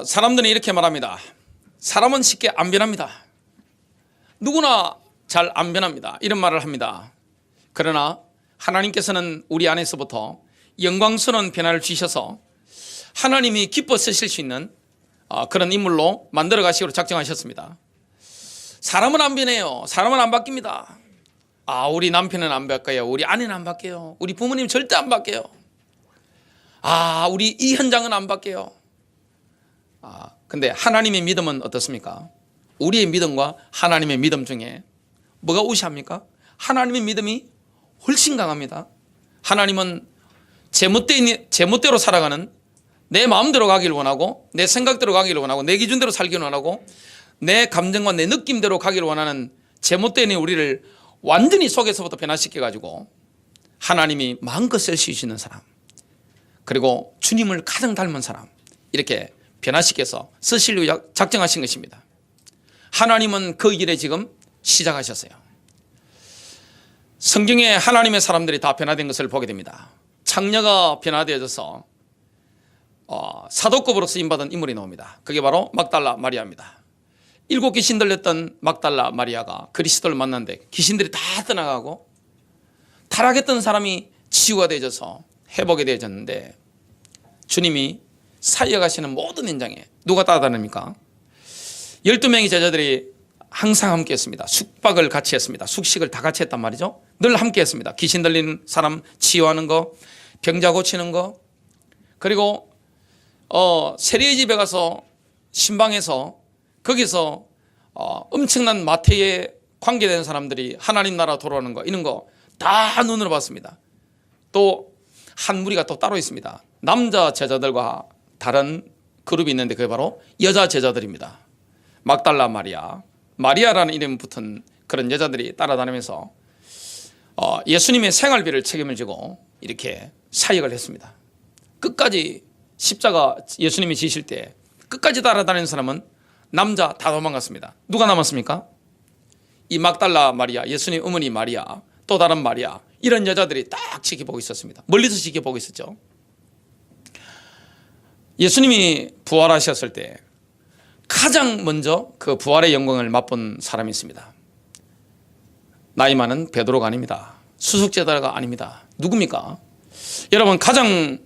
사람들은 이렇게 말합니다. 사람은 쉽게 안 변합니다. 누구나 잘 안 변합니다. 이런 말을 합니다. 그러나 하나님께서는 우리 안에서부터 영광스러운 변화를 주셔서 하나님이 기뻐 쓰실 수 있는 그런 인물로 만들어 가시기로 작정하셨습니다. 사람은 안 변해요. 사람은 안 바뀝니다. 우리 남편은 안 바뀌어요. 우리 아내는 안 바뀌어요. 우리 부모님 절대 안 바뀌어요. 우리 이 현장은 안 바뀌어요. 근데 하나님의 믿음은 어떻습니까? 우리의 믿음과 하나님의 믿음 중에 뭐가 우세합니까? 하나님의 믿음이 훨씬 강합니다. 하나님은 제 멋대로 살아가는, 내 마음대로 가기를 원하고, 내 생각대로 가기를 원하고, 내 기준대로 살기를 원하고, 내 감정과 내 느낌대로 가기를 원하는 제 멋대로 우리를 완전히 속에서부터 변화시켜가지고 하나님이 마음껏 쓸 수 있는 사람, 그리고 주님을 가장 닮은 사람, 이렇게 변화시켜서 쓰시려고 작정하신 것입니다. 하나님은 그 일에 지금 시작하셨어요. 성경에 하나님의 사람들이 다 변화된 것을 보게 됩니다. 창녀가 변화되어져서 사도급으로 쓰임받은 인물이 나옵니다. 그게 바로 막달라 마리아입니다. 7 귀신 들렸던 막달라 마리아가 그리스도를 만났는데 귀신들이 다 떠나가고 타락했던 사람이 치유가 되어져서 회복이 되어졌는데, 주님이 사역하시는 모든 현장에 누가 따라다닙니까? 12명의 제자들이 항상 함께 했습니다. 숙박을 같이 했습니다. 숙식을 다 같이 했단 말이죠. 늘 함께 했습니다. 귀신 들린 사람 치유하는 거, 병자 고치는 거, 그리고 세리의 집에 가서 신방에서 거기서 엄청난 마태에 관계된 사람들이 하나님 나라 돌아오는 거, 이런 거 다 눈으로 봤습니다. 또 한 무리가 또 따로 있습니다. 남자 제자들과 다른 그룹이 있는데 그게 바로 여자 제자들입니다. 막달라 마리아, 마리아라는 이름 붙은 그런 여자들이 따라다니면서 예수님의 생활비를 책임을 지고 이렇게 사역을 했습니다. 끝까지 십자가 예수님이 지실 때 끝까지 따라다니는 사람은 남자 다 도망갔습니다. 누가 남았습니까? 이 막달라 마리아, 예수님 어머니 마리아, 또 다른 마리아, 이런 여자들이 딱 지켜보고 있었습니다. 멀리서 지켜보고 있었죠. 예수님이 부활하셨을 때 가장 먼저 그 부활의 영광을 맛본 사람이 있습니다. 나이 많은 베드로가 아닙니다. 수석제자가 아닙니다. 누굽니까? 여러분, 가장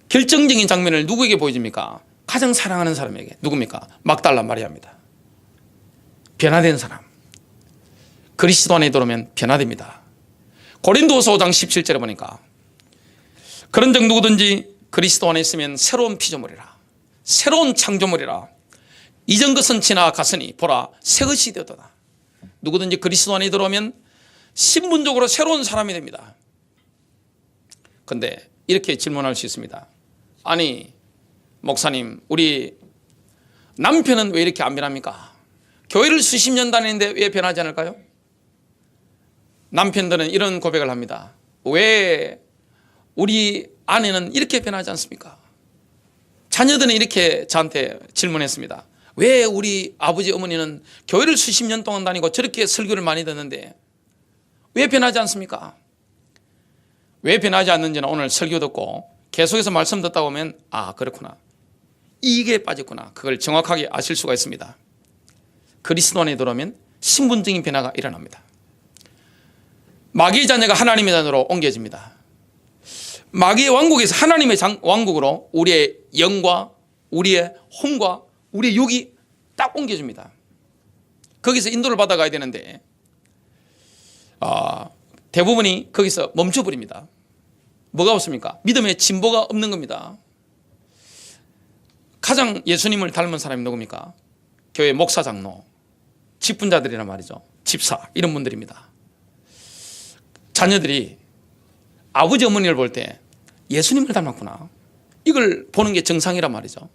결정적인 장면을 누구에게 보여줍니까? 가장 사랑하는 사람에게. 누굽니까? 막달라 마리아입니다. 변화된 사람. 그리스도 안에 들어오면 변화됩니다. 고린도후서 5장 17절에 보니까 그런 적 누구든지 그리스도 안에 있으면 새로운 피조물이라, 새로운 창조물이라, 이전 것은 지나갔으니 보라 새 것이 되었도다. 누구든지 그리스도 안에 들어오면 신분적으로 새로운 사람이 됩니다. 그런데 이렇게 질문할 수 있습니다. 아니 목사님, 우리 남편은 왜 이렇게 안 변합니까? 교회를 수십 년 다니는데 왜 변하지 않을까요? 남편들은 이런 고백을 합니다. 왜 우리 아내는 이렇게 변하지 않습니까? 자녀들은 이렇게 저한테 질문했습니다. 왜 우리 아버지 어머니는 교회를 수십 년 동안 다니고 저렇게 설교를 많이 듣는데 왜 변하지 않습니까? 왜 변하지 않는지는 오늘 설교 듣고 계속해서 말씀 듣다 보면 그렇구나, 이게 빠졌구나, 그걸 정확하게 아실 수가 있습니다. 그리스도 안에 들어오면 신분적인 변화가 일어납니다. 마귀의 자녀가 하나님의 자녀로 옮겨집니다. 마귀의 왕국에서 하나님의 왕국으로 우리의 영과 우리의 혼과 우리의 육이 딱 옮겨집니다. 거기서 인도를 받아가야 되는데 대부분이 거기서 멈춰버립니다. 뭐가 없습니까? 믿음의 진보가 없는 겁니다. 가장 예수님을 닮은 사람이 누굽니까? 교회 목사, 장로, 직분자들이란 말이죠. 집사, 이런 분들입니다. 자녀들이 아버지 어머니를 볼 때 예수님을 닮았구나, 이걸 보는 게 정상이란 말이죠.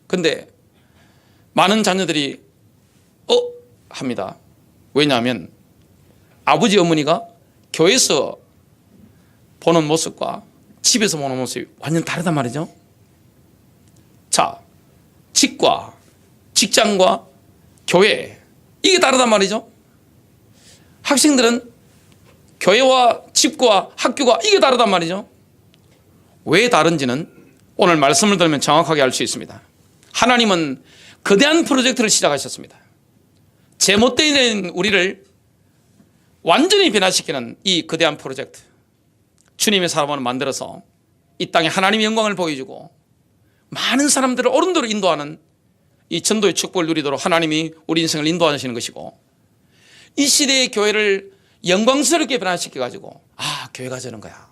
근데 많은 자녀들이 합니다. 왜냐하면 아버지 어머니가 교회에서 보는 모습과 집에서 보는 모습이 완전 다르단 말이죠. 자, 집과 직장과 교회, 이게 다르단 말이죠. 학생들은 교회와 집과 학교가 이게 다르단 말이죠. 왜 다른지는 오늘 말씀을 들으면 정확하게 알 수 있습니다. 하나님은 거대한 프로젝트를 시작하셨습니다. 제멋대로 우리를 완전히 변화시키는 이 거대한 프로젝트, 주님의 사람을 만들어서 이 땅에 하나님의 영광을 보여주고 많은 사람들을 옳은 대로 인도하는 이 전도의 축복을 누리도록 하나님이 우리 인생을 인도하시는 것이고, 이 시대의 교회를 영광스럽게 변화시켜가지고 교회가 저런 거야,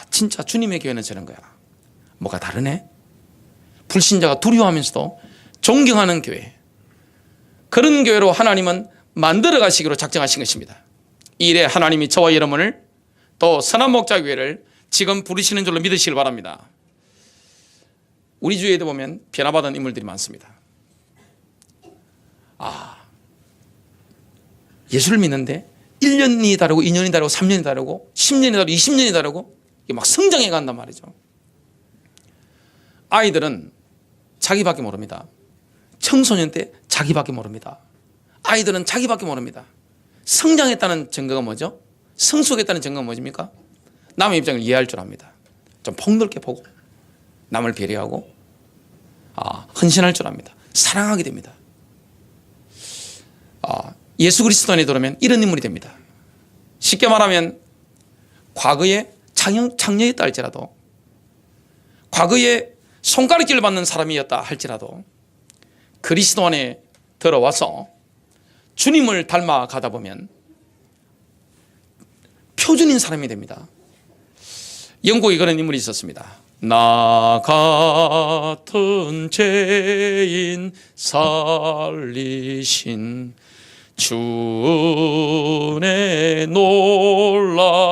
진짜 주님의 교회는 저런 거야, 뭐가 다르네, 불신자가 두려워하면서도 존경하는 교회, 그런 교회로 하나님은 만들어 가시기로 작정하신 것입니다. 이 일에 하나님이 저와 여러분을 또 선한 목자 교회를 지금 부르시는 줄로 믿으시길 바랍니다. 우리 주위에도 보면 변화받은 인물들이 많습니다. 예수를 믿는데 1년이 다르고 2년이 다르고 3년이 다르고 10년이 다르고 20년이 다르고 이게 막 성장해 간단 말이죠. 아이들은 자기밖에 모릅니다. 청소년 때 자기밖에 모릅니다. 아이들은 자기밖에 모릅니다. 성장했다는 증거가 뭐죠? 성숙했다는 증거가 뭐십니까? 남의 입장을 이해할 줄 압니다. 좀 폭넓게 보고 남을 배려하고 헌신할 줄 압니다. 사랑하게 됩니다. 예수 그리스도 안에 들어오면 이런 인물이 됩니다. 쉽게 말하면 과거에 창녀였다 할지라도, 과거에 손가락질을 받는 사람이었다 할지라도 그리스도 안에 들어와서 주님을 닮아가다 보면 표준인 사람이 됩니다. 영국에 그런 인물이 있었습니다. 나 같은 죄인 살리신 주의 놀라워.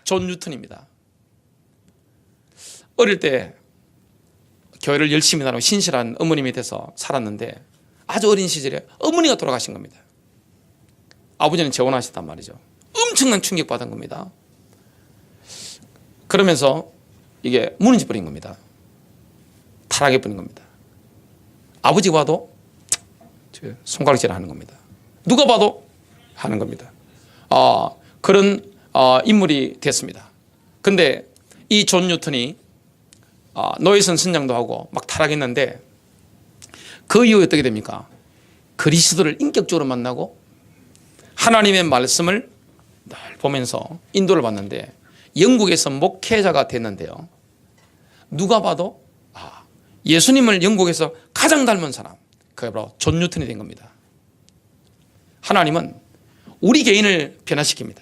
존 뉴턴입니다. 어릴 때 교회를 열심히 다니고 신실한 어머님이 돼서 살았는데 아주 어린 시절에 어머니가 돌아가신 겁니다. 아버지는 재혼하셨단 말이죠. 엄청난 충격받은 겁니다. 그러면서 이게 무너져 버린 겁니다. 타락해 버린 겁니다. 아버지가 봐도 손가락질 하는 겁니다. 누가 봐도 하는 겁니다. 그런 인물이 됐습니다. 근데 이 존 뉴턴이 노예선 선장도 하고 막 타락했는데 그 이후에 어떻게 됩니까? 그리스도를 인격적으로 만나고 하나님의 말씀을 늘 보면서 인도를 받는데 영국에서 목회자가 됐는데요. 누가 봐도 예수님을 영국에서 가장 닮은 사람, 그게 바로 존 뉴턴이 된 겁니다. 하나님은 우리 개인을 변화시킵니다.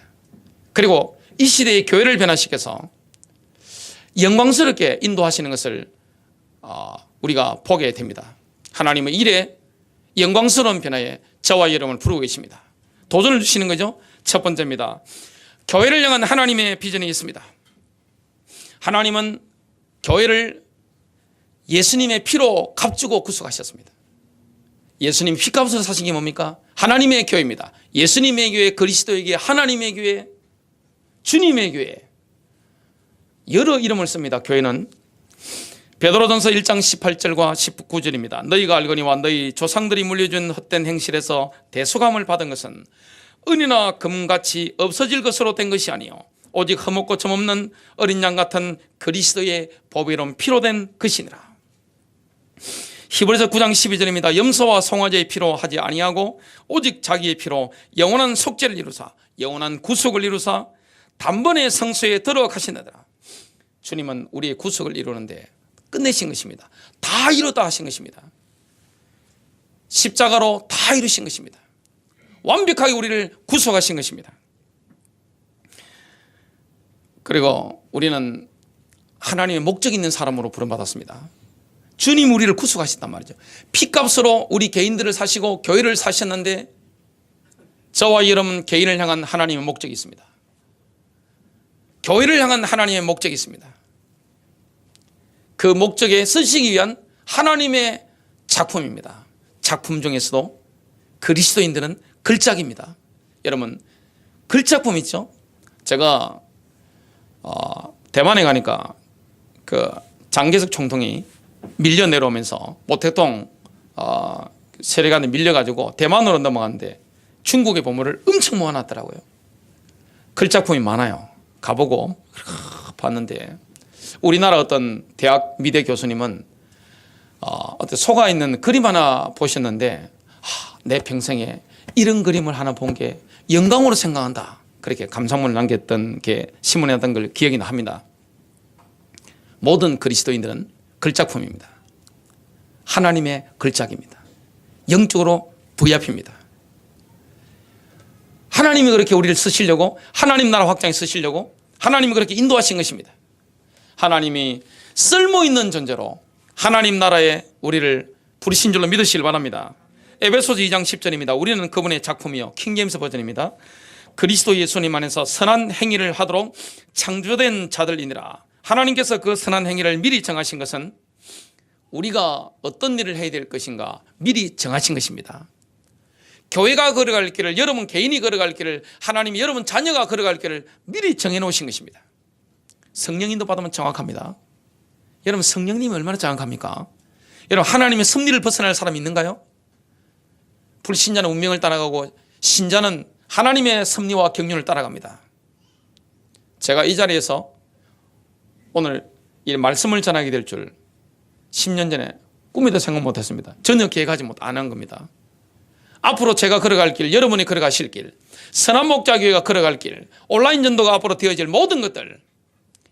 그리고 이 시대의 교회를 변화시켜서 영광스럽게 인도하시는 것을 우리가 보게 됩니다. 하나님은 일에 영광스러운 변화에 저와 여러분을 부르고 계십니다. 도전을 주시는 거죠. 첫 번째입니다. 교회를 향한 하나님의 비전이 있습니다. 하나님은 교회를 예수님의 피로 값주고 구속하셨습니다. 예수님 피값으로 사신 게 뭡니까? 하나님의 교회입니다. 예수님의 교회, 그리스도의 교회, 하나님의 교회, 주님의 교회. 여러 이름을 씁니다. 교회는 베드로전서 1장 18절과 19절입니다. 너희가 알거니와 너희 조상들이 물려준 헛된 행실에서 대속함을 받은 것은 은이나 금같이 없어질 것으로 된 것이 아니요 오직 흠없고 점없는 어린 양 같은 그리스도의 보배로운 피로 된 것이니라. 히브리서 9장 12절입니다. 염소와 송아지의 피로 하지 아니하고 오직 자기의 피로 영원한 속죄를 이루사 영원한 구속을 이루사 단번에 성소에 들어가시느니라. 주님은 우리의 구속을 이루는데 끝내신 것입니다. 다 이루다 하신 것입니다. 십자가로 다 이루신 것입니다. 완벽하게 우리를 구속하신 것입니다. 그리고 우리는 하나님의 목적 있는 사람으로 부름받았습니다. 주님 우리를 구속하셨단 말이죠. 피값으로 우리 개인들을 사시고 교회를 사셨는데 저와 여러분 개인을 향한 하나님의 목적이 있습니다. 교회를 향한 하나님의 목적이 있습니다. 그 목적에 쓰시기 위한 하나님의 작품입니다. 작품 중에서도 그리스도인들은 글작입니다. 여러분 글작품 있죠? 제가 대만에 가니까 그 장개석 총통이 밀려 내려오면서 모택동 세례관에 밀려가지고 대만으로 넘어갔는데 중국의 보물을 엄청 모아놨더라고요. 글작품이 많아요. 가보고 봤는데 우리나라 어떤 대학 미대 교수님은 속아 있는 그림 하나 보셨는데 내 평생에 이런 그림을 하나 본 게 영광으로 생각한다. 그렇게 감상문을 남겼던 게 신문에 났던 걸 기억이 납니다. 모든 그리스도인들은 글작품입니다. 하나님의 글작입니다. 영적으로 VIP입니다. 하나님이 그렇게 우리를 쓰시려고, 하나님 나라 확장에 쓰시려고 하나님이 그렇게 인도하신 것입니다. 하나님이 쓸모있는 존재로 하나님 나라에 우리를 부르신 줄로 믿으시길 바랍니다. 에베소서 2장 10절입니다. 우리는 그분의 작품이요, 킹제임스 버전입니다. 그리스도 예수님 안에서 선한 행위를 하도록 창조된 자들이니라. 하나님께서 그 선한 행위를 미리 정하신 것은 우리가 어떤 일을 해야 될 것인가 미리 정하신 것입니다. 교회가 걸어갈 길을, 여러분 개인이 걸어갈 길을, 하나님이 여러분 자녀가 걸어갈 길을 미리 정해놓으신 것입니다. 성령인도 받으면 정확합니다. 여러분 성령님이 얼마나 정확합니까? 여러분 하나님의 섭리를 벗어날 사람이 있는가요? 불신자는 운명을 따라가고 신자는 하나님의 섭리와 경륜을 따라갑니다. 제가 이 자리에서 오늘 이 말씀을 전하게 될 줄 10년 전에 꿈에도 생각 못했습니다. 전혀 계획하지 안 한 겁니다. 앞으로 제가 걸어갈 길, 여러분이 걸어가실 길, 선한 목자교회가 걸어갈 길, 온라인 전도가 앞으로 되어질 모든 것들,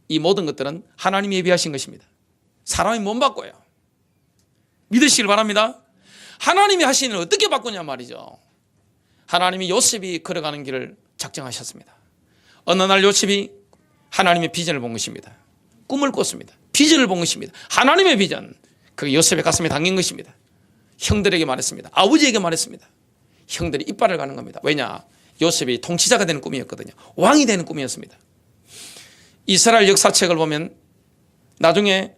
이 모든 것들은 하나님이 예비하신 것입니다. 사람이 못 바꿔요. 믿으시길 바랍니다. 하나님이 하신 일을 어떻게 바꾸냐 말이죠. 하나님이 요셉이 걸어가는 길을 작정하셨습니다. 어느 날 요셉이 하나님의 비전을 본 것입니다. 꿈을 꿨습니다. 비전을 본 것입니다. 하나님의 비전, 그게 요셉의 가슴에 담긴 것입니다. 형들에게 말했습니다. 아버지에게 말했습니다. 형들이 이빨을 가는 겁니다. 왜냐? 요셉이 통치자가 되는 꿈이었거든요. 왕이 되는 꿈이었습니다. 이스라엘 역사책을 보면 나중에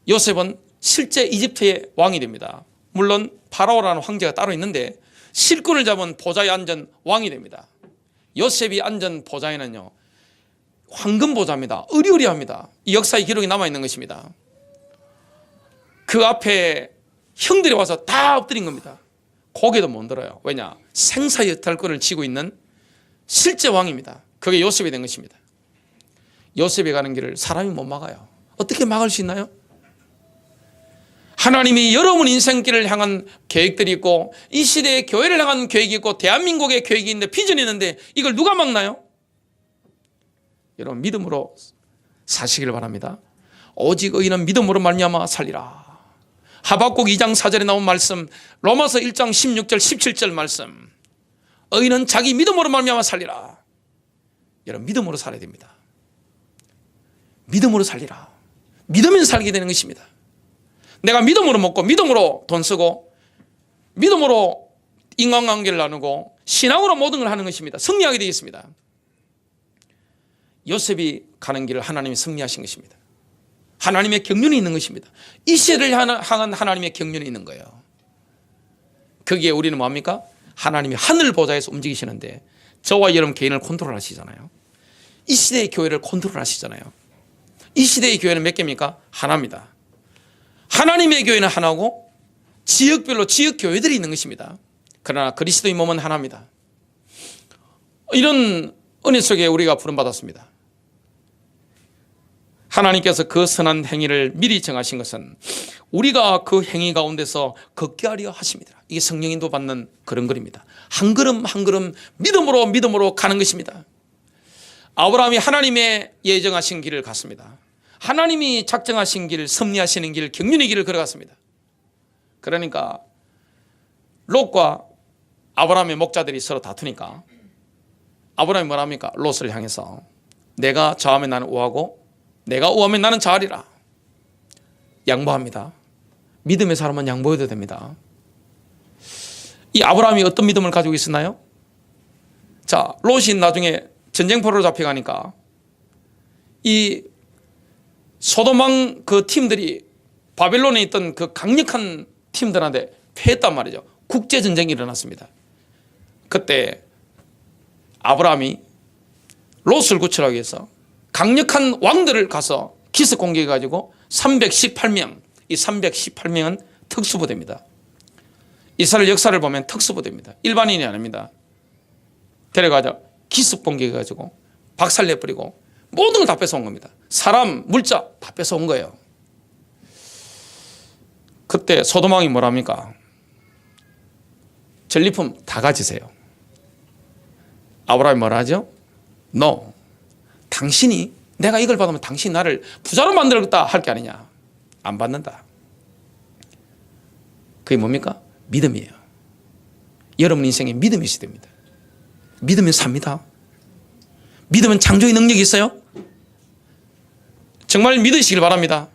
요셉은 실제 이집트의 왕이 됩니다. 물론 파라오라는 황제가 따로 있는데 실권을 잡은 보좌에 앉은 왕이 됩니다. 요셉이 앉은 보좌에는요, 황금 보좌입니다. 으리으리합니다. 이 역사의 기록이 남아있는 것입니다. 그 앞에 형들이 와서 다 엎드린 겁니다. 고개도 못 들어요. 왜냐? 생사의 탈권을 쥐고 있는 실제 왕입니다. 그게 요셉이 된 것입니다. 요셉이 가는 길을 사람이 못 막아요. 어떻게 막을 수 있나요? 하나님이 여러분 인생길을 향한 계획들이 있고, 이 시대의 교회를 향한 계획이 있고, 대한민국의 계획이 있는데, 비전이 있는데 이걸 누가 막나요? 여러분 믿음으로 사시길 바랍니다. 오직 의인은 믿음으로 말미암아 살리라. 하박국 2장 4절에 나온 말씀, 로마서 1장 16절 17절 말씀, 의인은 자기 믿음으로 말미암아 살리라. 여러분 믿음으로 살아야 됩니다. 믿음으로 살리라. 믿으면 살게 되는 것입니다. 내가 믿음으로 먹고 믿음으로 돈 쓰고 믿음으로 인간관계를 나누고 신앙으로 모든 걸 하는 것입니다. 승리하게 되겠습니다. 요셉이 가는 길을 하나님이 승리하신 것입니다. 하나님의 경륜이 있는 것입니다. 이 시대를 향한 하나님의 경륜이 있는 거예요. 거기에 우리는 뭐합니까? 하나님이 하늘 보좌에서 움직이시는데 저와 여러분 개인을 컨트롤하시잖아요. 이 시대의 교회를 컨트롤하시잖아요. 이 시대의 교회는 몇 개입니까? 하나입니다. 하나님의 교회는 하나고 지역별로 지역 교회들이 있는 것입니다. 그러나 그리스도의 몸은 하나입니다. 이런 은혜 속에 우리가 부름받았습니다. 하나님께서 그 선한 행위를 미리 정하신 것은 우리가 그 행위 가운데서 걷게 하려 하십니다. 이게 성령인도 받는 그런 글입니다. 한 걸음 한 걸음 믿음으로 가는 것입니다. 아브라함이 하나님의 예정하신 길을 갔습니다. 하나님이 작정하신 길, 섭리하시는 길, 경륜의 길을 걸어갔습니다. 그러니까 롯과 아브라함의 목자들이 서로 다투니까 아브라함이 뭐라 합니까? 롯을 향해서 내가 좌하면 나는 우하고 내가 우하면 나는 좌하리라. 양보합니다. 믿음의 사람은 양보해도 됩니다. 이 아브라함이 어떤 믿음을 가지고 있었나요? 자, 롯이 나중에 전쟁포로로 잡혀가니까 이 소돔왕 그 팀들이 바벨론에 있던 그 강력한 팀들한테 패했단 말이죠. 국제전쟁이 일어났습니다. 그때 아브라함이 롯을 구출하기 위해서 강력한 왕들을 가서 기습 공격해가지고 318명, 이 318명은 특수부대입니다. 이스라엘 역사를 보면 특수부대입니다. 일반인이 아닙니다. 데려가자 기습 공격해가지고 박살내버리고 모든 걸 다 뺏어온 겁니다. 사람, 물자 다 뺏어온 거예요. 그때 소돔왕이 뭐랍니까? 전리품 다 가지세요. 아브라함이 뭐라 하죠? No. 당신이 내가 이걸 받으면 당신이 나를 부자로 만들겠다 할 게 아니냐. 안 받는다. 그게 뭡니까? 믿음이에요. 여러분 인생에 믿음이 있어야 됩니다. 믿으면 삽니다. 믿으면 창조의 능력이 있어요. 정말 믿으시길 바랍니다.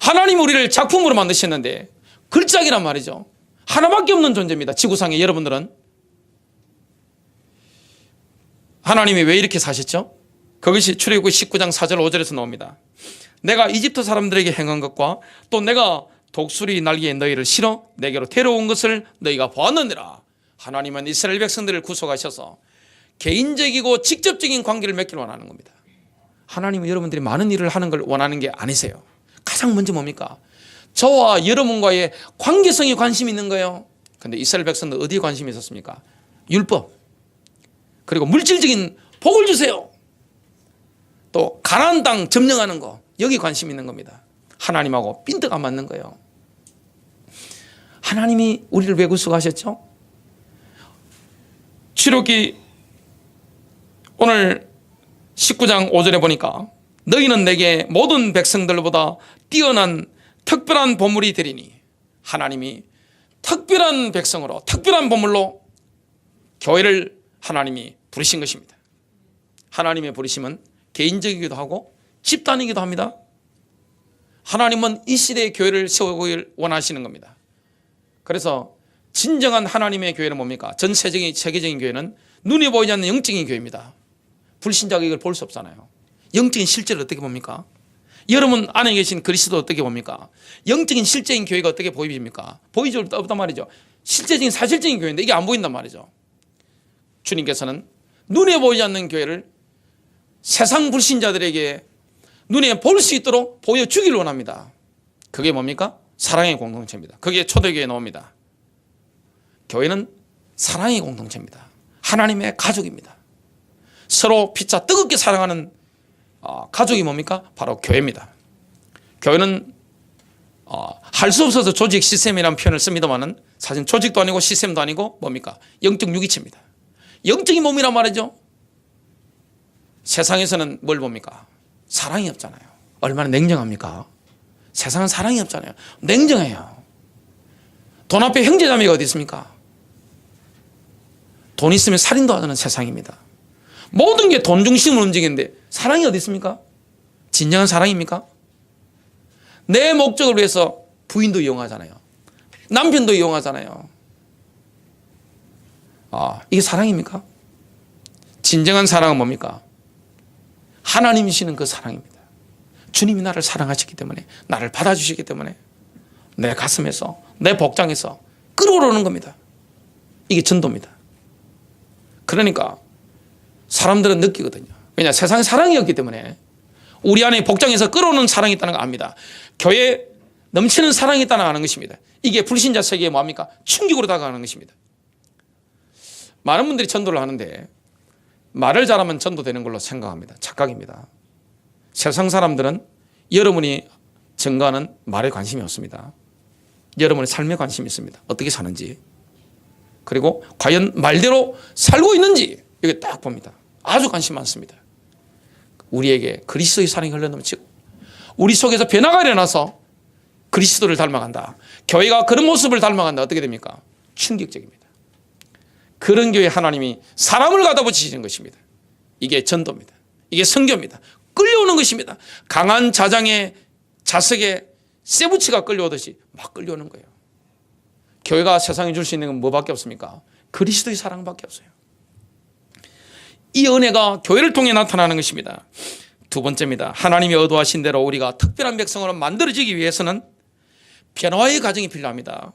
하나님 우리를 작품으로 만드셨는데 글작이란 말이죠. 하나밖에 없는 존재입니다. 지구상에 여러분들은. 하나님이 왜 이렇게 사셨죠? 그것이 출애굽기 19장 4절 5절에서 나옵니다. 내가 이집트 사람들에게 행한 것과 또 내가 독수리 날개에 너희를 실어 내게로 데려온 것을 너희가 보았느니라. 하나님은 이스라엘 백성들을 구속하셔서 개인적이고 직접적인 관계를 맺기를 원하는 겁니다. 하나님은 여러분들이 많은 일을 하는 걸 원하는 게 아니세요. 가장 먼저 뭡니까? 저와 여러분과의 관계성에 관심이 있는 거예요. 그런데 이스라엘 백성들 어디에 관심이 있었습니까? 율법, 그리고 물질적인 복을 주세요. 또 가나안 땅 점령하는 거, 여기 관심이 있는 겁니다. 하나님하고 핀트가 안 맞는 거예요. 하나님이 우리를 왜 구속하셨죠? 출애굽기 오늘 19장 5절에 보니까 너희는 내게 모든 백성들보다 뛰어난 특별한 보물이 되리니, 하나님이 특별한 백성으로 특별한 보물로 교회를 하나님이 부르신 것입니다. 하나님의 부르심은 개인적이기도 하고 집단이기도 합니다. 하나님은 이 시대의 교회를 세우길 원하시는 겁니다. 그래서 진정한 하나님의 교회는 뭡니까? 전 세계적인 교회는 눈에 보이지 않는 영적인 교회입니다. 불신자가 이걸 볼 수 없잖아요. 영적인 실제를 어떻게 봅니까? 여러분 안에 계신 그리스도 어떻게 봅니까? 영적인 실제인 교회가 어떻게 보입니까? 보이지 없단 말이죠. 실제적인 사실적인 교회인데 이게 안 보인단 말이죠. 주님께서는 눈에 보이지 않는 교회를 세상 불신자들에게 눈에 볼 수 있도록 보여주기를 원합니다. 그게 뭡니까? 사랑의 공동체입니다. 그게 초대교회에 나옵니다. 교회는 사랑의 공동체입니다. 하나님의 가족입니다. 서로 피차 뜨겁게 사랑하는 가족이 뭡니까? 바로 교회입니다. 교회는 할 수 없어서 조직 시스템이라는 표현을 씁니다만은 사실 조직도 아니고 시스템도 아니고 뭡니까? 영적 유기체입니다. 영적인 몸이란 말이죠. 세상에서는 뭘 봅니까? 사랑이 없잖아요. 얼마나 냉정합니까? 세상은 사랑이 없잖아요. 냉정해요. 돈 앞에 형제자매가 어디 있습니까? 돈 있으면 살인도 하는 세상입니다. 모든 게 돈 중심으로 움직이는데 사랑이 어디 있습니까? 진정한 사랑입니까? 내 목적을 위해서 부인도 이용하잖아요. 남편도 이용하잖아요. 이게 사랑입니까? 진정한 사랑은 뭡니까? 하나님이시는 그 사랑입니다. 주님이 나를 사랑하셨기 때문에, 나를 받아주시기 때문에 내 가슴에서, 내 복장에서 끌어오르는 겁니다. 이게 전도입니다. 그러니까 사람들은 느끼거든요. 왜냐? 세상에 사랑이 없기 때문에 우리 안에 복장에서 끌어오는 사랑이 있다는 거 압니다. 교회에 넘치는 사랑이 있다는 거 아는 것입니다. 이게 불신자 세계에 뭡니까? 충격으로 다가가는 것입니다. 많은 분들이 전도를 하는데 말을 잘하면 전도되는 걸로 생각합니다. 착각입니다. 세상 사람들은 여러분이 증거하는 말에 관심이 없습니다. 여러분의 삶에 관심이 있습니다. 어떻게 사는지, 그리고 과연 말대로 살고 있는지, 이게 딱 봅니다. 아주 관심 많습니다. 우리에게 그리스도의 사랑이 흘러넘치고 우리 속에서 변화가 일어나서 그리스도를 닮아간다, 교회가 그런 모습을 닮아간다. 어떻게 됩니까? 충격적입니다. 그런 교회 하나님이 사람을 갖다 붙이시는 것입니다. 이게 전도입니다. 이게 선교입니다. 끌려오는 것입니다. 강한 자장의 자석에 쇠붙이가 끌려오듯이 막 끌려오는 거예요. 교회가 세상에 줄 수 있는 건 뭐밖에 없습니까? 그리스도의 사랑밖에 없어요. 이 은혜가 교회를 통해 나타나는 것입니다. 두 번째입니다. 하나님이 의도하신 대로 우리가 특별한 백성으로 만들어지기 위해서는 변화의 과정이 필요합니다.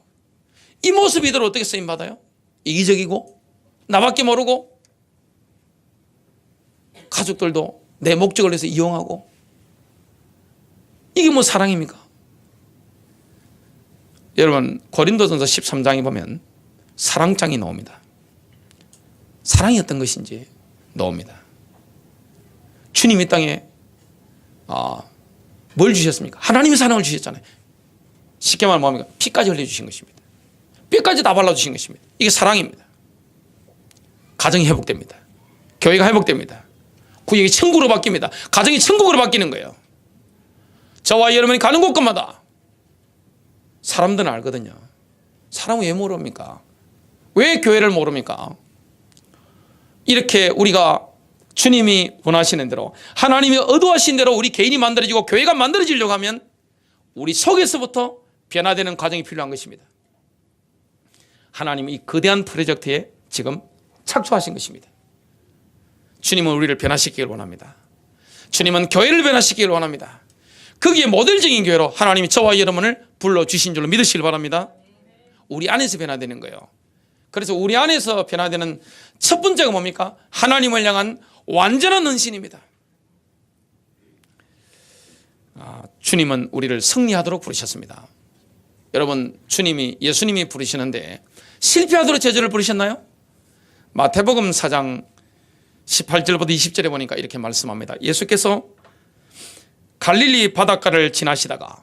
이 모습이 이대로 어떻게 쓰임받아요? 이기적이고 나밖에 모르고 가족들도 내 목적을 위해서 이용하고, 이게 뭐 사랑입니까? 여러분 고린도전서 13장에 보면 사랑장이 나옵니다. 사랑이 어떤 것인지 나옵니다. 주님이 땅에 뭘 주셨습니까? 하나님의 사랑을 주셨잖아요. 쉽게 말하면 뭡니까? 피까지 흘려주신 것입니다. 뼈까지 다 발라주신 것입니다. 이게 사랑입니다. 가정이 회복됩니다. 교회가 회복됩니다. 구역이 천국으로 바뀝니다. 가정이 천국으로 바뀌는 거예요. 저와 여러분이 가는 곳곳마다 사람들은 알거든요. 사람은 왜 모릅니까? 왜 교회를 모릅니까? 이렇게 우리가 주님이 원하시는 대로, 하나님이 의도하신 대로 우리 개인이 만들어지고 교회가 만들어지려고 하면 우리 속에서부터 변화되는 과정이 필요한 것입니다. 하나님이 이 거대한 프로젝트에 지금 착수하신 것입니다. 주님은 우리를 변화시키길 원합니다. 주님은 교회를 변화시키길 원합니다. 거기에 모델적인 교회로 하나님이 저와 여러분을 불러주신 줄로 믿으시길 바랍니다. 우리 안에서 변화되는 거예요. 그래서 우리 안에서 변화되는 첫 번째가 뭡니까? 하나님을 향한 완전한 헌신입니다. 주님은 우리를 승리하도록 부르셨습니다. 여러분, 예수님이 부르시는데 실패하도록 제자를 부르셨나요? 마태복음 4장 18절부터 20절에 보니까 이렇게 말씀합니다. 예수께서 갈릴리 바닷가를 지나시다가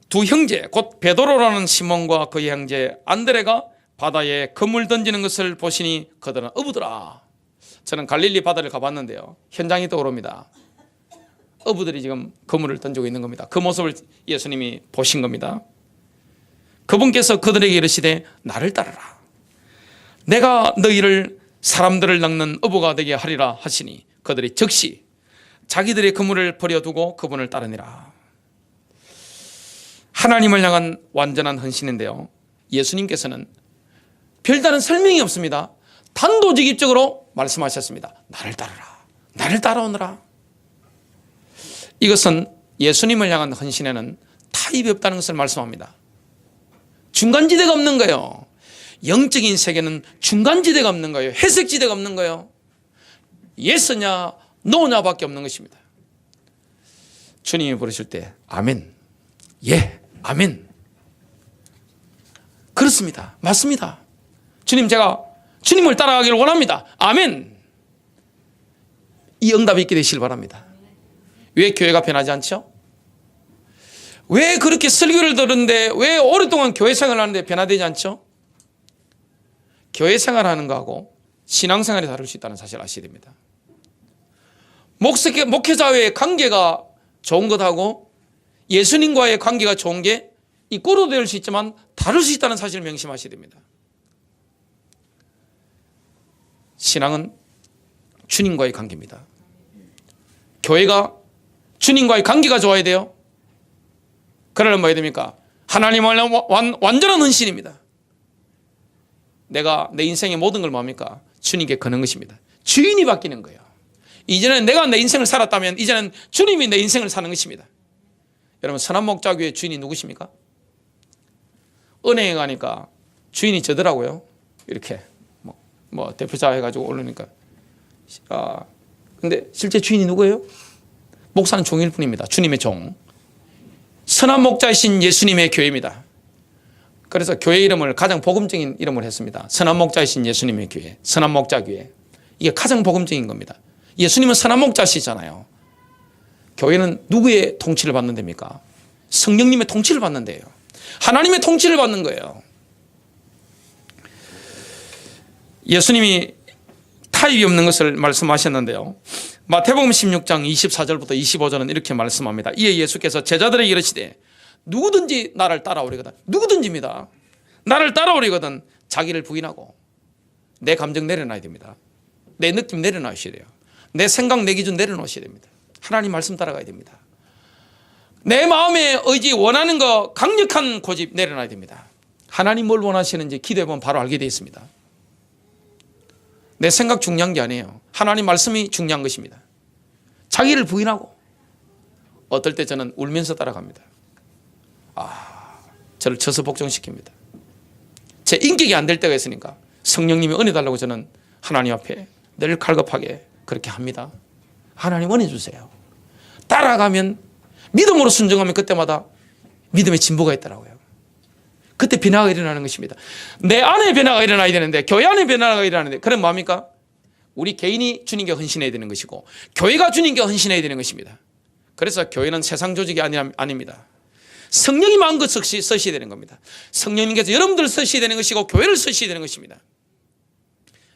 두 형제 곧 베드로라는 시몬과 그의 형제 안드레가 바다에 그물 던지는 것을 보시니 그들은 어부더라. 저는 갈릴리 바다를 가봤는데요, 현장이 떠오릅니다. 어부들이 지금 그물을 던지고 있는 겁니다. 그 모습을 예수님이 보신 겁니다. 그분께서 그들에게 이르시되 나를 따르라. 내가 너희를 사람들을 낚는 어부가 되게 하리라 하시니 그들이 즉시 자기들의 그물을 버려두고 그분을 따르니라. 하나님을 향한 완전한 헌신인데요, 예수님께서는 별다른 설명이 없습니다. 단도직입적으로 말씀하셨습니다. 나를 따르라. 나를 따라오너라. 이것은 예수님을 향한 헌신에는 타입이 없다는 것을 말씀합니다. 중간지대가 없는 거예요. 영적인 세계는 중간지대가 없는 거예요. 회색지대가 없는 거예요. 예스냐 노냐밖에 없는 것입니다. 주님이 부르실 때 아멘, 예, 아멘, 그렇습니다, 맞습니다. 주님, 제가 주님을 따라가기를 원합니다. 아멘. 이 응답이 있게 되시길 바랍니다. 왜 교회가 변하지 않죠? 왜 그렇게 설교를 들었는데 왜 오랫동안 교회 생활을 하는데 변화되지 않죠? 교회 생활하는 거하고 신앙생활이 다를 수 있다는 사실을 아셔야 됩니다. 목회자와의 관계가 좋은 것하고 예수님과의 관계가 좋은 게 이꼬로 될 수 있지만 다를 수 있다는 사실을 명심하셔야 됩니다. 신앙은 주님과의 관계입니다. 교회가 주님과의 관계가 좋아야 돼요. 그러려면 뭐 해야 됩니까? 하나님을 완전한 헌신입니다. 내가 내 인생의 모든 걸 뭡니까? 주님께 거는 것입니다. 주인이 바뀌는 거예요. 이제는 내가 내 인생을 살았다면 이제는 주님이 내 인생을 사는 것입니다. 여러분, 선한목자교회 주인이 누구십니까? 은행에 가니까 주인이 저더라고요. 이렇게 뭐 대표자 해가지고 오르니까. 근데 실제 주인이 누구예요? 목사는 종일 뿐입니다. 주님의 종. 선한 목자이신 예수님의 교회입니다. 그래서 교회 이름을 가장 복음적인 이름을 했습니다. 선한 목자이신 예수님의 교회, 선한 목자교회. 이게 가장 복음적인 겁니다. 예수님은 선한 목자시잖아요. 교회는 누구의 통치를 받는 데입니까? 성령님의 통치를 받는 데예요. 하나님의 통치를 받는 거예요. 예수님이 타입이 없는 것을 말씀하셨는데요, 마태복음 16장 24절부터 25절은 이렇게 말씀합니다. 이에 예수께서 제자들에게 이르시되 누구든지 나를 따라오리거든, 누구든지입니다. 나를 따라오리거든 자기를 부인하고 내 감정 내려놔야 됩니다. 내 느낌 내려놓으셔야 돼요. 내 생각, 내 기준 내려놓으셔야 됩니다. 하나님 말씀 따라가야 됩니다. 내 마음의 의지, 원하는 거, 강력한 고집 내려놔야 됩니다. 하나님 뭘 원하시는지 기도해보면 바로 알게 되어 있습니다. 내 생각 중요한 게 아니에요. 하나님 말씀이 중요한 것입니다. 자기를 부인하고, 어떨 때 저는 울면서 따라갑니다. 저를 쳐서 복종시킵니다. 제 인격이 안 될 때가 있으니까 성령님이 은혜 달라고 저는 하나님 앞에 늘 갈급하게 그렇게 합니다. 하나님 은혜 주세요. 따라가면, 믿음으로 순종하면 그때마다 믿음의 진보가 있더라고요. 그때 변화가 일어나는 것입니다. 내 안에 변화가 일어나야 되는데, 교회 안에 변화가 일어나는데, 그럼 뭡니까? 우리 개인이 주님께 헌신해야 되는 것이고 교회가 주님께 헌신해야 되는 것입니다. 그래서 교회는 세상 조직이 아닙니다. 성령이 마음껏 쓰셔야 되는 겁니다. 성령님께서 여러분들을 쓰셔야 되는 것이고 교회를 쓰셔야 되는 것입니다.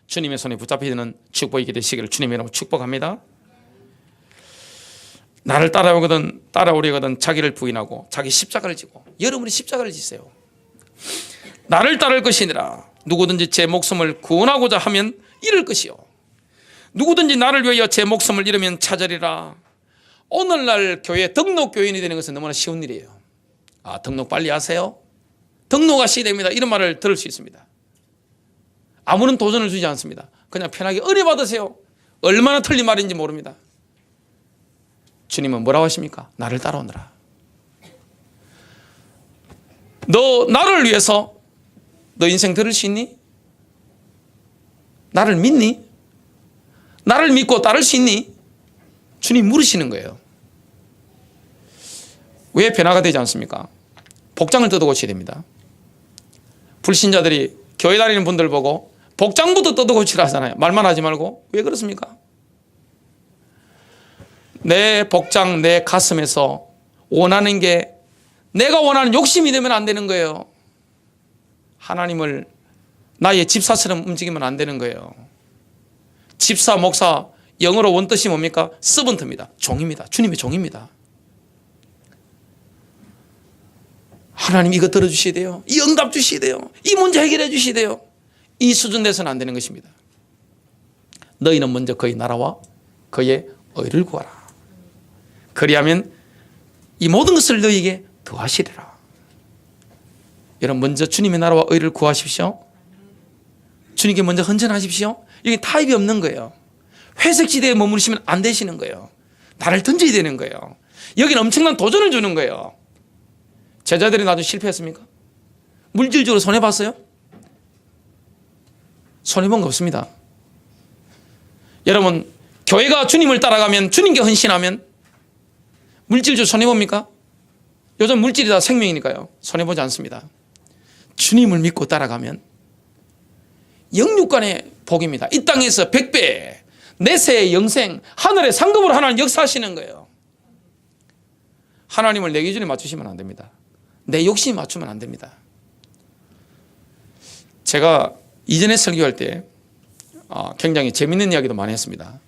주님의 손에 붙잡히는 축복이 되시기를 주님의 이름으로 축복합니다. 나를 따라오려거든 자기를 부인하고 자기 십자가를 지고, 여러분이 십자가를 지세요. 나를 따를 것이니라. 누구든지 제 목숨을 구원하고자 하면 잃을 것이요, 누구든지 나를 위하여 제 목숨을 잃으면 찾으리라. 오늘날 교회 등록교인이 되는 것은 너무나 쉬운 일이에요. 등록 빨리 하세요, 등록하셔야 됩니다, 이런 말을 들을 수 있습니다. 아무런 도전을 주지 않습니다. 그냥 편하게 은혜 받으세요. 얼마나 틀린 말인지 모릅니다. 주님은 뭐라고 하십니까? 나를 따라오너라. 너 나를 위해서 너 인생 들을 수 있니? 나를 믿니? 나를 믿고 따를 수 있니? 주님 물으시는 거예요. 왜 변화가 되지 않습니까? 복장을 뜯어 고쳐야 됩니다. 불신자들이 교회 다니는 분들 보고 복장부터 뜯어 고치라 하잖아요. 말만 하지 말고. 왜 그렇습니까? 내 복장, 내 가슴에서 원하는 게 내가 원하는 욕심이 되면 안 되는 거예요. 하나님을 나의 집사처럼 움직이면 안 되는 거예요. 집사, 목사, 영어로 원뜻이 뭡니까? 서번트입니다. 종입니다. 주님의 종입니다. 하나님 이거 들어주셔야 돼요. 이 응답 주셔야 돼요. 이 문제 해결해 주셔야 돼요. 이 수준 돼서는 안 되는 것입니다. 너희는 먼저 그의 나라와 그의 의를 구하라. 그리하면 이 모든 것을 너희에게 더하시리라. 여러분, 먼저 주님의 나라와 의를 구하십시오. 주님께 먼저 헌전하십시오. 여기 타협이 없는 거예요. 회색 지대에 머무르시면 안 되시는 거예요. 나를 던져야 되는 거예요. 여기는 엄청난 도전을 주는 거예요. 제자들이 나중에 실패했습니까? 물질적으로 손해봤어요? 손해본 거 없습니다. 여러분, 교회가 주님을 따라가면, 주님께 헌신하면 물질적으로 손해봅니까? 요즘 물질이 다 생명이니까요. 손해보지 않습니다. 주님을 믿고 따라가면 영육간의 복입니다. 이 땅에서 100배, 내세의 영생, 하늘의 상급으로 하나님 역사하시는 거예요. 하나님을 내 기준에 맞추시면 안 됩니다. 내 욕심에 맞추면 안 됩니다. 제가 이전에 설교할 때 굉장히 재밌는 이야기도 많이 했습니다.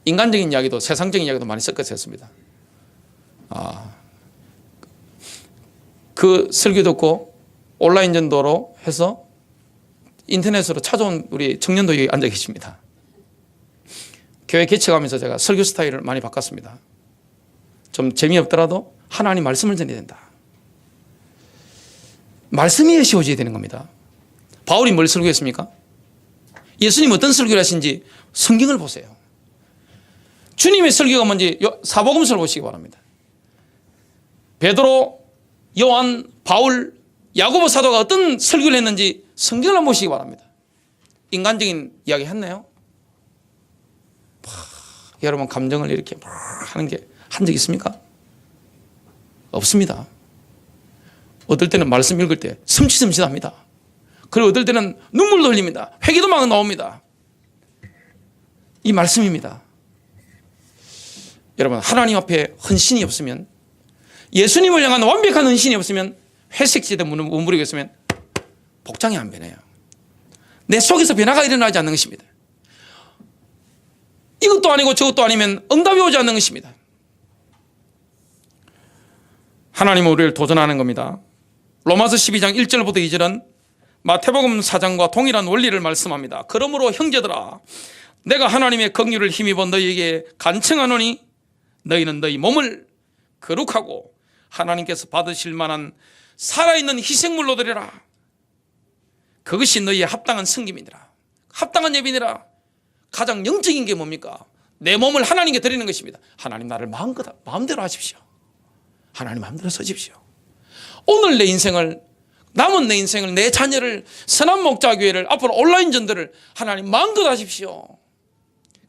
인간적인 이야기도 세상적인 이야기도 많이 섞어서 했습니다. 그 설교 듣고 온라인 전도로 해서 인터넷으로 찾아온 우리 청년도 여기 앉아 계십니다. 교회 개척하면서 제가 설교 스타일을 많이 바꿨습니다. 좀 재미없더라도 하나님 말씀을 전해야 된다. 말씀이 씌워져야 되는 겁니다. 바울이 뭘 설교했습니까? 예수님 어떤 설교를 하신지 성경을 보세요. 주님의 설교가 뭔지 사복음서를 보시기 바랍니다. 베드로, 요한, 바울, 야고보 사도가 어떤 설교를 했는지 성경을 한번 보시기 바랍니다. 인간적인 이야기 했나요? 여러분, 감정을 이렇게 하는 게 한 적 있습니까? 없습니다. 어떨 때는 말씀 읽을 때 섬찟섬찟합니다. 그리고 어떨 때는 눈물도 흘립니다. 회개도 막 나옵니다. 이 말씀입니다. 여러분, 하나님 앞에 헌신이 없으면, 예수님을 향한 완벽한 헌신이 없으면, 회색지대 머무르겠으면 복장이 안 변해요. 내 속에서 변화가 일어나지 않는 것입니다. 이것도 아니고 저것도 아니면 응답이 오지 않는 것입니다. 하나님은 우리를 도전하는 겁니다. 로마서 12장 1절부터 2절은 마태복음 4장과 동일한 원리를 말씀합니다. 그러므로 형제들아, 내가 하나님의 긍휼을 힘입어 너희에게 간청하노니 너희는 너희 몸을 거룩하고 하나님께서 받으실 만한 살아있는 희생물로 드리라. 그것이 너희의 합당한 섬김이니라. 합당한 예비니라. 가장 영적인 게 뭡니까? 내 몸을 하나님께 드리는 것입니다. 하나님, 나를 마음대로 하십시오. 하나님 마음대로 서십시오. 오늘 내 인생을, 남은 내 인생을, 내 자녀를, 선한 목자교회를, 앞으로 온라인 전도를 하나님 마음껏 하십시오.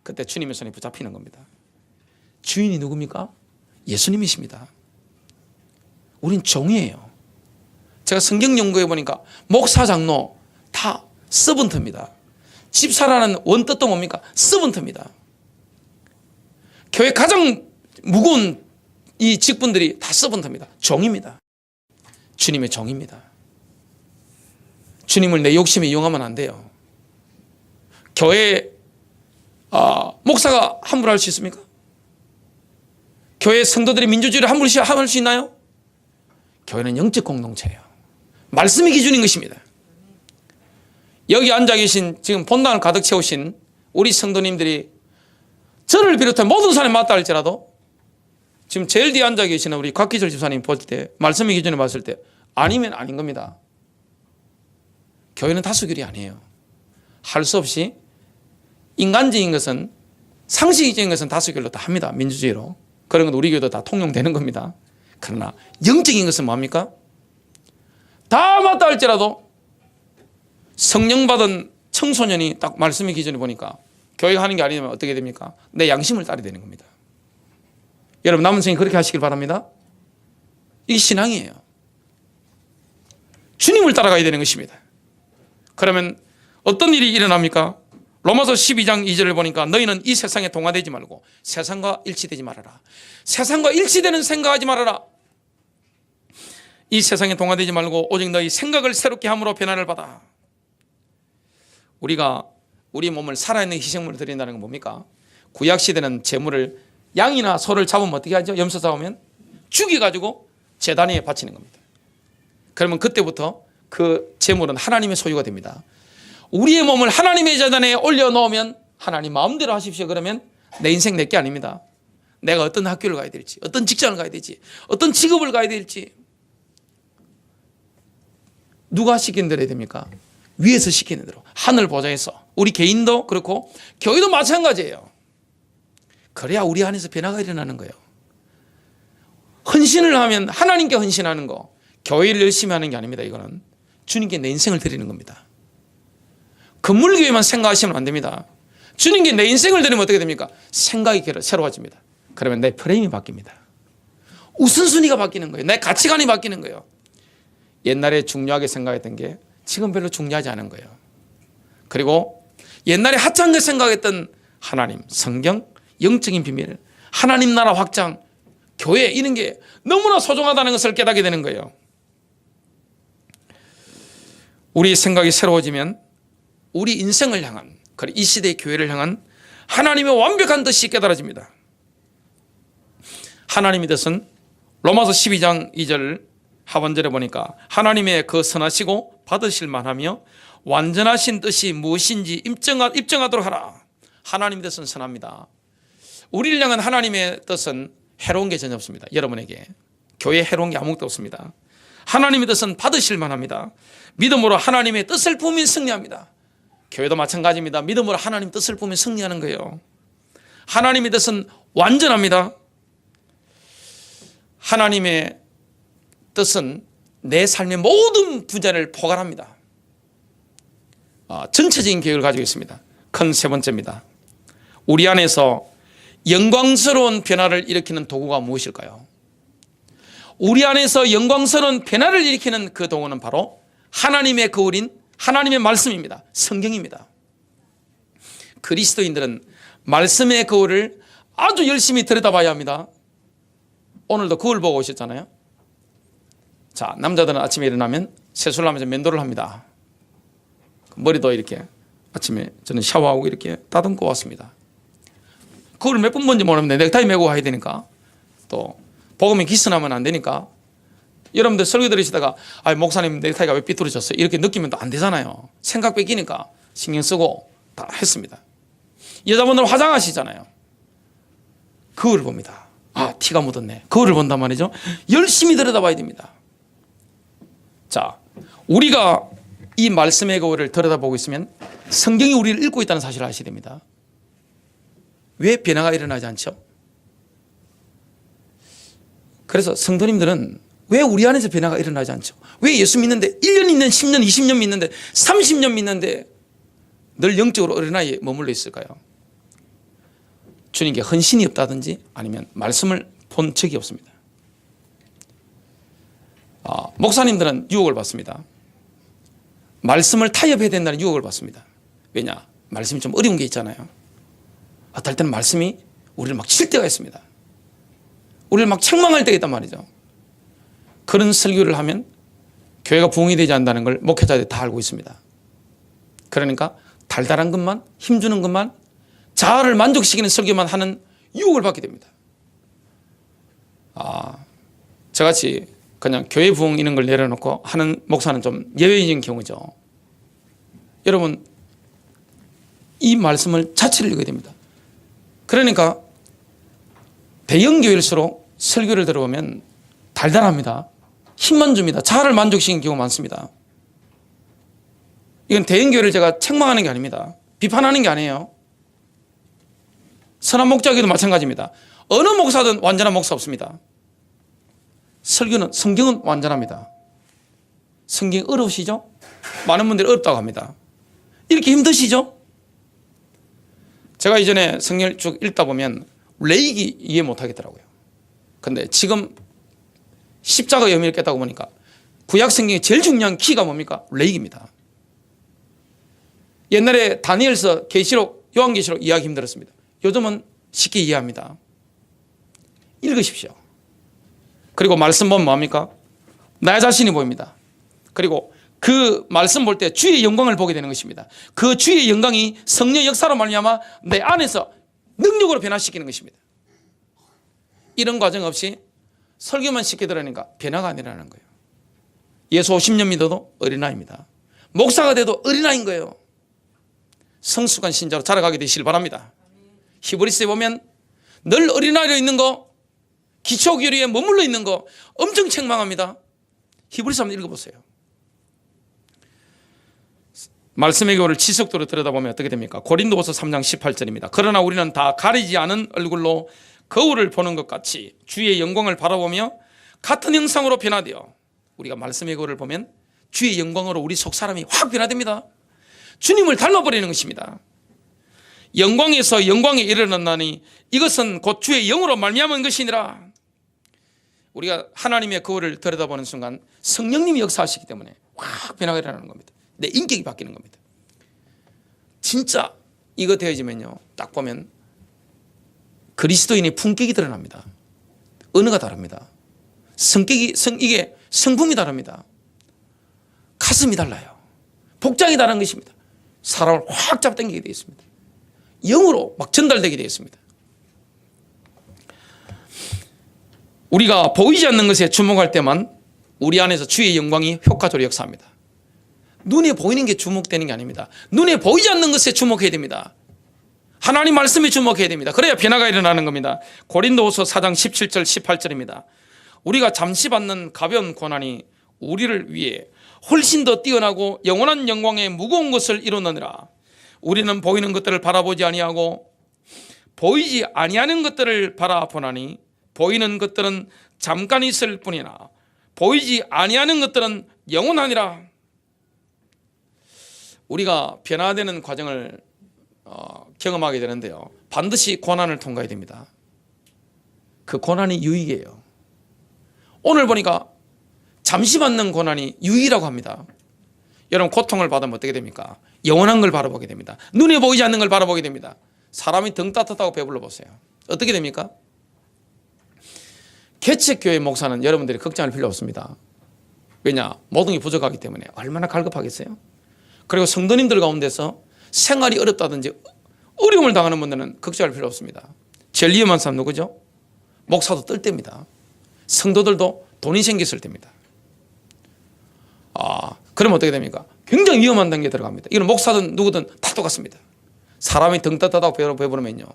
그때 주님의 손에 붙잡히는 겁니다. 주인이 누굽니까? 예수님이십니다. 우린 종이에요. 제가 성경 연구해 보니까 목사, 장로 다 서번트입니다. 집사라는 원뜻도 뭡니까? 서번트입니다. 교회 가장 무거운 이 직분들이 다 서번트입니다. 종입니다. 주님의 종입니다. 주님을 내 욕심에 이용하면 안 돼요. 교회 목사가 함부로 할 수 있습니까? 교회 성도들이 민주주의를 함부로 할 수 있나요? 교회는 영적 공동체예요. 말씀이 기준인 것입니다. 여기 앉아 계신 지금 본당을 가득 채우신 우리 성도님들이 저를 비롯한 모든 사람이 맞다 할지라도 지금 제일 뒤에 앉아 계시는 우리 곽기절 집사님 볼 때 말씀의 기준을 봤을 때 아니면 아닌 겁니다. 교회는 다수결이 아니에요. 할 수 없이 인간적인 것은 상식적인 것은 다수결로 다 합니다. 민주주의로. 그런 건 우리 교회도 다 통용되는 겁니다. 그러나 영적인 것은 뭡니까? 다 맞다 할지라도 성령 받은 청소년이 딱 말씀의 기준을 보니까 교회가 하는 게 아니면 어떻게 됩니까? 내 양심을 따르게 되는 겁니다. 여러분 남은 생에 그렇게 하시길 바랍니다. 이게 신앙이에요. 주님을 따라가야 되는 것입니다. 그러면 어떤 일이 일어납니까? 로마서 12장 2절을 보니까 너희는 이 세상에 동화되지 말고 세상과 일치되지 말아라. 세상과 일치되는 생각하지 말아라. 이 세상에 동화되지 말고 오직 너희 생각을 새롭게 함으로 변화를 받아. 우리가 우리 몸을 살아있는 희생물을 드린다는 건 뭡니까? 구약시대는 제물을 양이나 소를 잡으면 어떻게 하죠? 염소 잡으면 죽여가지고 제단에 바치는 겁니다. 그러면 그때부터 그 제물은 하나님의 소유가 됩니다. 우리의 몸을 하나님의 제단에 올려놓으면 하나님 마음대로 하십시오. 그러면 내 인생 내게 아닙니다. 내가 어떤 학교를 가야 될지, 어떤 직장을 가야 될지, 어떤 직업을 가야 될지 누가 시키는 대로 해야 됩니까? 위에서 시키는 대로 하늘 보좌에서. 우리 개인도 그렇고 교회도 마찬가지예요. 그래야 우리 안에서 변화가 일어나는 거예요. 헌신을 하면 하나님께 헌신하는 거, 교회를 열심히 하는 게 아닙니다. 이거는 주님께 내 인생을 드리는 겁니다. 건물교회만 생각하시면 안 됩니다. 주님께 내 인생을 드리면 어떻게 됩니까? 생각이 새로워집니다. 그러면 내 프레임이 바뀝니다. 우선순위가 바뀌는 거예요. 내 가치관이 바뀌는 거예요. 옛날에 중요하게 생각했던 게 지금 별로 중요하지 않은 거예요. 그리고 옛날에 하찮게 생각했던 하나님, 성경, 영적인 비밀, 하나님 나라 확장, 교회 이런 게 너무나 소중하다는 것을 깨닫게 되는 거예요. 우리 생각이 새로워지면 우리 인생을 향한, 이 시대의 교회를 향한 하나님의 완벽한 뜻이 깨달아집니다. 하나님의 뜻은 로마서 12장 2절 하반절에 보니까 하나님의 그 선하시고 받으실 만하며 완전하신 뜻이 무엇인지 입증하도록 하라. 하나님의 뜻은 선합니다. 우리를 향한 하나님의 뜻은 해로운 게 전혀 없습니다. 여러분에게 교회에 해로운 게 아무것도 없습니다. 하나님의 뜻은 받으실 만합니다. 믿음으로 하나님의 뜻을 품으면 승리합니다. 교회도 마찬가지입니다. 믿음으로 하나님 뜻을 품으면 승리하는 거예요. 하나님의 뜻은 완전합니다. 하나님의 뜻은 내 삶의 모든 분야를 포괄합니다. 전체적인 계획을 가지고 있습니다. 큰 세 번째입니다. 우리 안에서 영광스러운 변화를 일으키는 도구가 무엇일까요? 우리 안에서 영광스러운 변화를 일으키는 그 도구는 바로 하나님의 거울인 하나님의 말씀입니다. 성경입니다. 그리스도인들은 말씀의 거울을 아주 열심히 들여다봐야 합니다. 오늘도 거울 보고 오셨잖아요. 자, 남자들은 아침에 일어나면 세수를 하면서 면도를 합니다. 머리도 이렇게 아침에 저는 샤워하고 이렇게 다듬고 왔습니다. 거울을 몇 번 본지 모르는데 넥타이 메고 와야 되니까, 또 복음에 기스나면 안 되니까, 여러분들 설교 들으시다가 목사님 넥타이가 왜 삐뚤어졌어요? 이렇게 느끼면 또 안 되잖아요. 생각 뺏기니까 신경 쓰고 다 했습니다. 여자분들 화장하시잖아요. 거울을 봅니다. 티가 묻었네. 거울을 본단 말이죠. 열심히 들여다봐야 됩니다. 자, 우리가 이 말씀의 거울을 들여다보고 있으면 성경이 우리를 읽고 있다는 사실을 아셔야 됩니다. 왜 변화가 일어나지 않죠? 그래서 성도님들은 왜 우리 안에서 변화가 일어나지 않죠? 왜 예수 믿는데 1년 믿는 10년 20년 믿는데 30년 믿는데 늘 영적으로 어린아이에 머물러 있을까요? 주님께 헌신이 없다든지 아니면 말씀을 본 적이 없습니다. 목사님들은 유혹을 받습니다. 말씀을 타협해야 된다는 유혹을 받습니다. 왜냐? 말씀이 좀 어려운 게 있잖아요. 어떨 때는 말씀이 우리를 막 칠 때가 있습니다. 우리를 막 책망할 때가 있단 말이죠. 그런 설교를 하면 교회가 부흥이 되지 않는다는 걸 목회자들이 다 알고 있습니다. 그러니까 달달한 것만, 힘주는 것만, 자아를 만족시키는 설교만 하는 유혹을 받게 됩니다. 저같이 그냥 교회 부흥 이런 걸 내려놓고 하는 목사는 좀 예외적인 경우죠. 여러분, 이 말씀을 자체를 읽어야 됩니다. 그러니까 대형 교회일수록 설교를 들어보면 달달합니다. 힘만 줍니다. 자아를 만족시키는 경우가 많습니다. 이건 대형 교회를 제가 책망하는 게 아닙니다. 비판하는 게 아니에요. 선한 목자에게도 마찬가지입니다. 어느 목사든 완전한 목사 없습니다. 설교는, 성경은 완전합니다. 성경이 어려우시죠? 많은 분들이 어렵다고 합니다. 이렇게 힘드시죠? 제가 이전에 성경을 쭉 읽다 보면 레이기 이해 못 하겠더라고요. 근데 지금 십자가 의미를 깼다고 보니까 구약 성경의 제일 중요한 키가 뭡니까? 레이기입니다. 옛날에 다니엘서, 계시록, 요한계시록 이해하기 힘들었습니다. 요즘은 쉽게 이해합니다. 읽으십시오. 그리고 말씀 보면 뭐합니까? 나 자신이 보입니다. 그리고 그 말씀 볼 때 주의 영광을 보게 되는 것입니다. 그 주의 영광이 성령의 역사로 말미암아 내 안에서 능력으로 변화시키는 것입니다. 이런 과정 없이 설교만 쉽게 들으니까 변화가 안 일어나는 거예요. 예수 50년 믿어도 어린아이입니다. 목사가 돼도 어린아이인 거예요. 성숙한 신자로 자라가게 되시길 바랍니다. 히브리서에 보면 늘 어린아이로 있는 거, 기초교리에 머물러 있는 거 엄청 책망합니다. 히브리서 한번 읽어보세요. 말씀의 교를 지속도로 들여다보면 어떻게 됩니까? 고린도후서 3장 18절입니다. 그러나 우리는 다 가리지 않은 얼굴로 거울을 보는 것 같이 주의 영광을 바라보며 같은 형상으로 변화되어, 우리가 말씀의 교를 보면 주의 영광으로 우리 속 사람이 확 변화됩니다. 주님을 닮아버리는 것입니다. 영광에서 영광에 이르렀나니 이것은 곧 주의 영으로 말미암은 것이니라. 우리가 하나님의 거울을 들여다보는 순간 성령님이 역사하시기 때문에 확 변화가 일어나는 겁니다. 내 인격이 바뀌는 겁니다. 진짜 이거 되어지면요, 딱 보면 그리스도인의 품격이 드러납니다. 언어가 다릅니다. 이게 성품이 다릅니다. 가슴이 달라요. 복장이 다른 것입니다. 사람을 확 잡당기게 되어 있습니다. 영으로 막 전달되게 되어 있습니다. 우리가 보이지 않는 것에 주목할 때만 우리 안에서 주의 영광이 효과적으로 역사합니다. 눈에 보이는 게 주목되는 게 아닙니다. 눈에 보이지 않는 것에 주목해야 됩니다. 하나님 말씀에 주목해야 됩니다. 그래야 변화가 일어나는 겁니다. 고린도후서 4장 17절 18절입니다. 우리가 잠시 받는 가벼운 고난이 우리를 위해 훨씬 더 뛰어나고 영원한 영광의 무거운 것을 이루느니라. 우리는 보이는 것들을 바라보지 아니하고 보이지 아니하는 것들을 바라보나니 보이는 것들은 잠깐 있을 뿐이나 보이지 아니하는 것들은 영원하니라. 우리가 변화되는 과정을 경험하게 되는데요, 반드시 고난을 통과해야 됩니다. 그 고난이 유익이에요. 오늘 보니까 잠시 받는 고난이 유익이라고 합니다. 여러분, 고통을 받으면 어떻게 됩니까? 영원한 걸 바라보게 됩니다. 눈에 보이지 않는 걸 바라보게 됩니다. 사람이 등 따뜻하고 배불러 보세요. 어떻게 됩니까? 개척교회 목사는 여러분들이 걱정할 필요 없습니다. 왜냐? 모든 게 부족하기 때문에. 얼마나 갈급하겠어요? 그리고 성도님들 가운데서 생활이 어렵다든지 어려움을 당하는 분들은 걱정할 필요 없습니다. 제일 위험한 사람 누구죠? 목사도 뜰 때입니다. 성도들도 돈이 생겼을 때입니다. 그러면 어떻게 됩니까? 굉장히 위험한 단계에 들어갑니다. 이건 목사든 누구든 다 똑같습니다. 사람이 등 따뜻하고 배부르면요,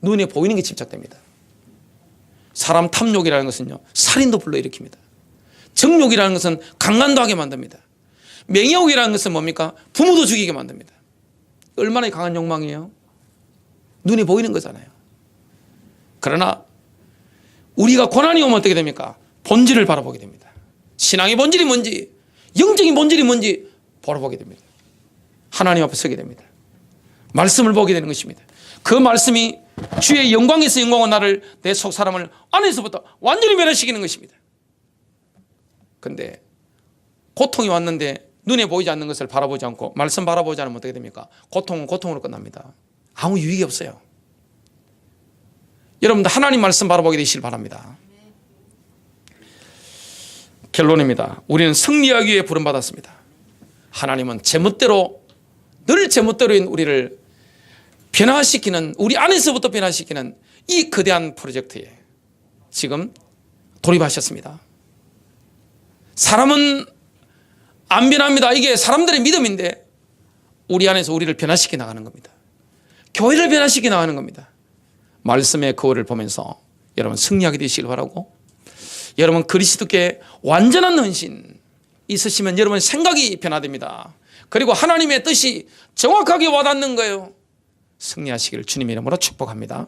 눈에 보이는 게 집착됩니다. 사람 탐욕이라는 것은요, 살인도 불러일으킵니다. 정욕이라는 것은 강간도 하게 만듭니다. 맹욕이라는 것은 뭡니까? 부모도 죽이게 만듭니다. 얼마나 강한 욕망이에요? 눈에 보이는 거잖아요. 그러나 우리가 고난이 오면 어떻게 됩니까? 본질을 바라보게 됩니다. 신앙의 본질이 뭔지, 영적인 본질이 뭔지 바라보게 됩니다. 하나님 앞에 서게 됩니다. 말씀을 보게 되는 것입니다. 그 말씀이 주의 영광에서 영광은 나를, 내 속 사람을 안에서부터 완전히 변화시키는 것입니다. 그런데 고통이 왔는데 눈에 보이지 않는 것을 바라보지 않고 말씀 바라보지 않으면 어떻게 됩니까? 고통은 고통으로 끝납니다. 아무 유익이 없어요. 여러분들 하나님 말씀 바라보게 되시길 바랍니다. 결론입니다. 우리는 승리하기 위해 부름받았습니다. 하나님은 제멋대로, 늘 제멋대로인 우리를 변화시키는, 우리 안에서부터 변화시키는 이 거대한 프로젝트에 지금 돌입하셨습니다. 사람은 안 변합니다. 이게 사람들의 믿음인데 우리 안에서 우리를 변화시켜 나가는 겁니다. 교회를 변화시켜 나가는 겁니다. 말씀의 거울을 보면서 여러분 승리하게 되시길 바라고, 여러분 그리스도께 완전한 헌신 있으시면 여러분 생각이 변화됩니다. 그리고 하나님의 뜻이 정확하게 와닿는 거예요. 승리하시기를 주님의 이름으로 축복합니다.